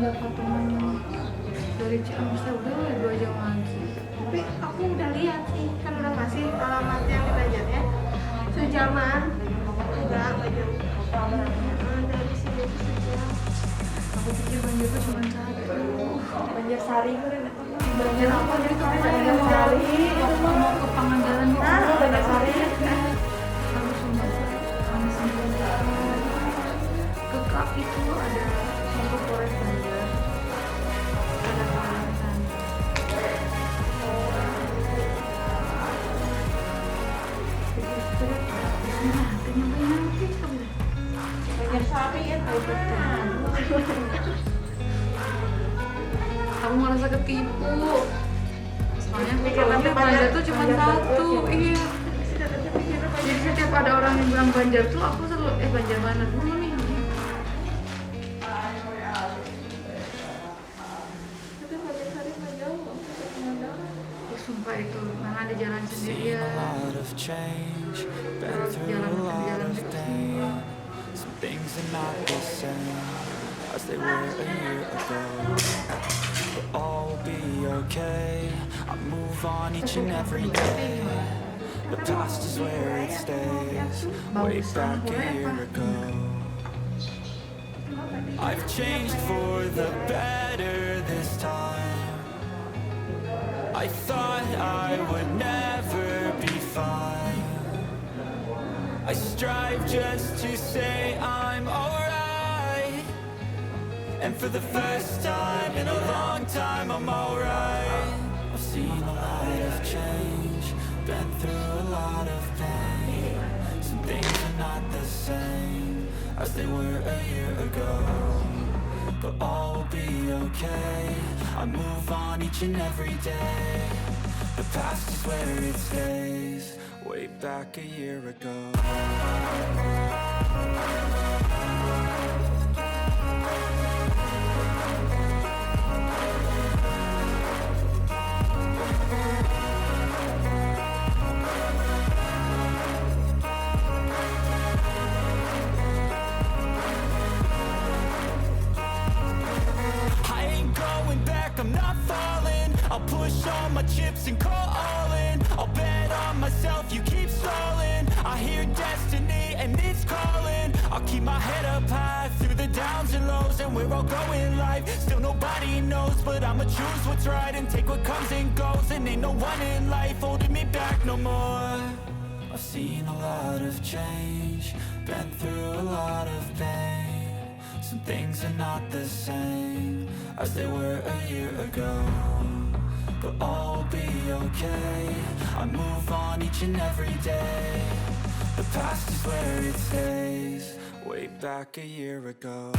dapat teman dari Ciamis udah 2 jam lagi. Tapi aku udah lihat sih, kan udah ngasih alamat yang belajarnya sejaman, enggak jauh. Dari sini ke sejam. Aku pikir Banjar tuh cuma 1. Banjar Sari kan? Banjar apa dari kafe? Banjar Sari. Mau ke Pangandaran gitu. Banjar Sari. Lalu Sunda sama Sunda. Ke Kak itu ada satu Polres Banjar. Ada pengawasan. Nah, kenyamain nanti kamu. Banjar Sari ya, betul. Kamu merasa ketipu. Soalnya aku tahunya Banjar tuh cuma 1. Iya. Jadi setiap ada orang yang bilang Banjar tuh aku selalu Banjar mana dulu nih. Tapi Banjar Sari nggak jauh, ke Pangandaran. Sumpah itu, mana ada jalan sendiri ya. Terus jalan kecil. Some things are not the same as they were a year ago. But all will be okay. I move on each and every day. The past is where it stays. Way back a year ago. I've changed for the better this time. I thought I would never be fine. I strive just to say I'm alright. And for the first time in a long time I'm alright. I've seen a lot of change, been through a lot of pain. Some things are not the same as they were a year ago. But all will be okay. I move on each and every day. The past is where it stays. Way back a year ago. I'm not falling. I'll push all my chips and call all in. I'll bet on myself, you keep stalling. I hear destiny and it's calling. I'll keep my head up high through the downs and lows. And we're all going life, still nobody knows. But I'ma choose what's right and take what comes and goes. And ain't no one in life holding me back no more. I've seen a lot of change, been through a lot of pain. Some things are not the same as they were a year ago. But all will be okay. I move on each and every day. The past is where it stays. Way back a year ago.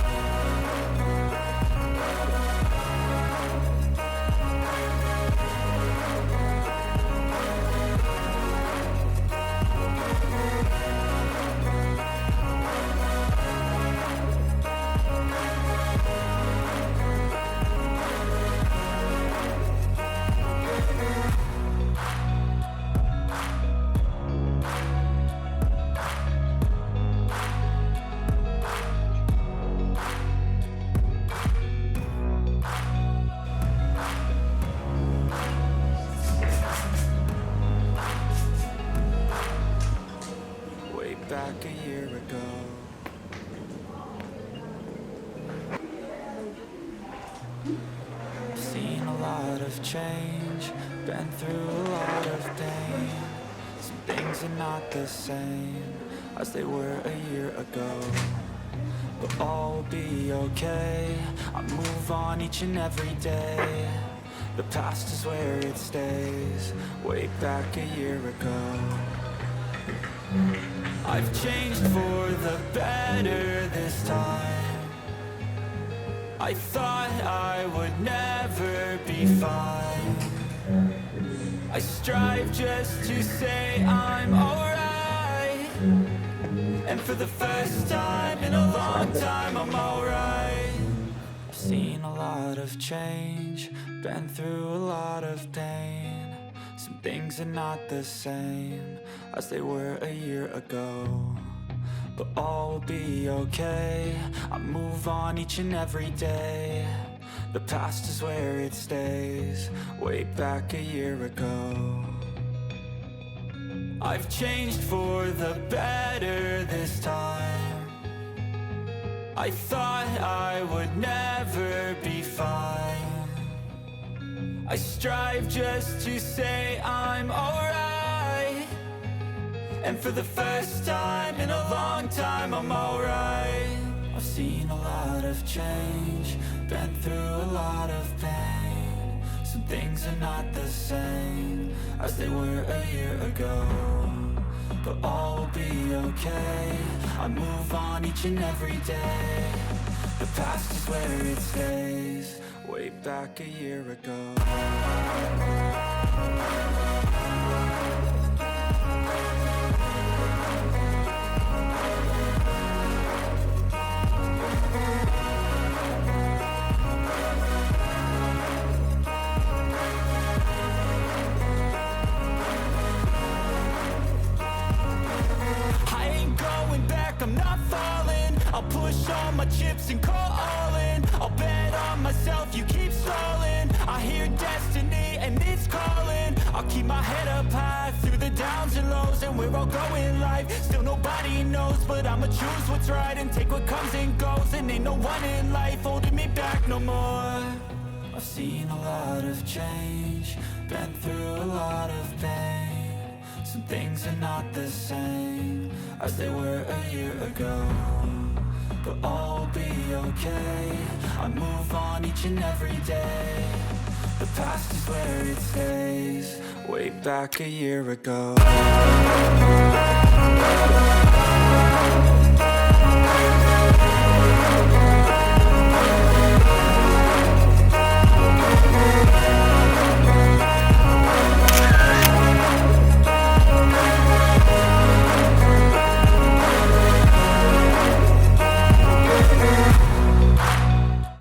Back a year ago. Seen a lot of change, been through a lot of pain. Some things are not the same as they were a year ago. But all will be okay. I move on each and every day. The past is where it stays. Way back a year ago. I've changed for the better this time. I thought I would never be fine. I strive just to say I'm alright. And for the first time in a long time I'm alright. I've seen a lot of change, been through a lot of pain. Some things are not the same as they were a year ago. But all will be okay. I move on each and every day. The past is where it stays, way back a year ago. I've changed for the better this time. I thought I would never be fine. I strive just to say I'm alright. And for the first time in a long time, I'm alright. I've seen a lot of change, been through a lot of pain. Some things are not the same as they were a year ago, but all will be okay. I move on each and every day. The past is where it stays, way back a year ago. I'm not falling, I'll push all my chips and call all in. I'll bet on myself, you keep stalling. I hear destiny and it's calling. I'll keep my head up high through the downs and lows. And we're all going life, still nobody knows. But I'ma choose what's right and take what comes and goes. And ain't no one in life holding me back no more. I've seen a lot of change, been through a lot of pain. Some things are not the same as they were a year ago, but all will be okay. I move on each and every day. The past is where it stays, way back a year ago.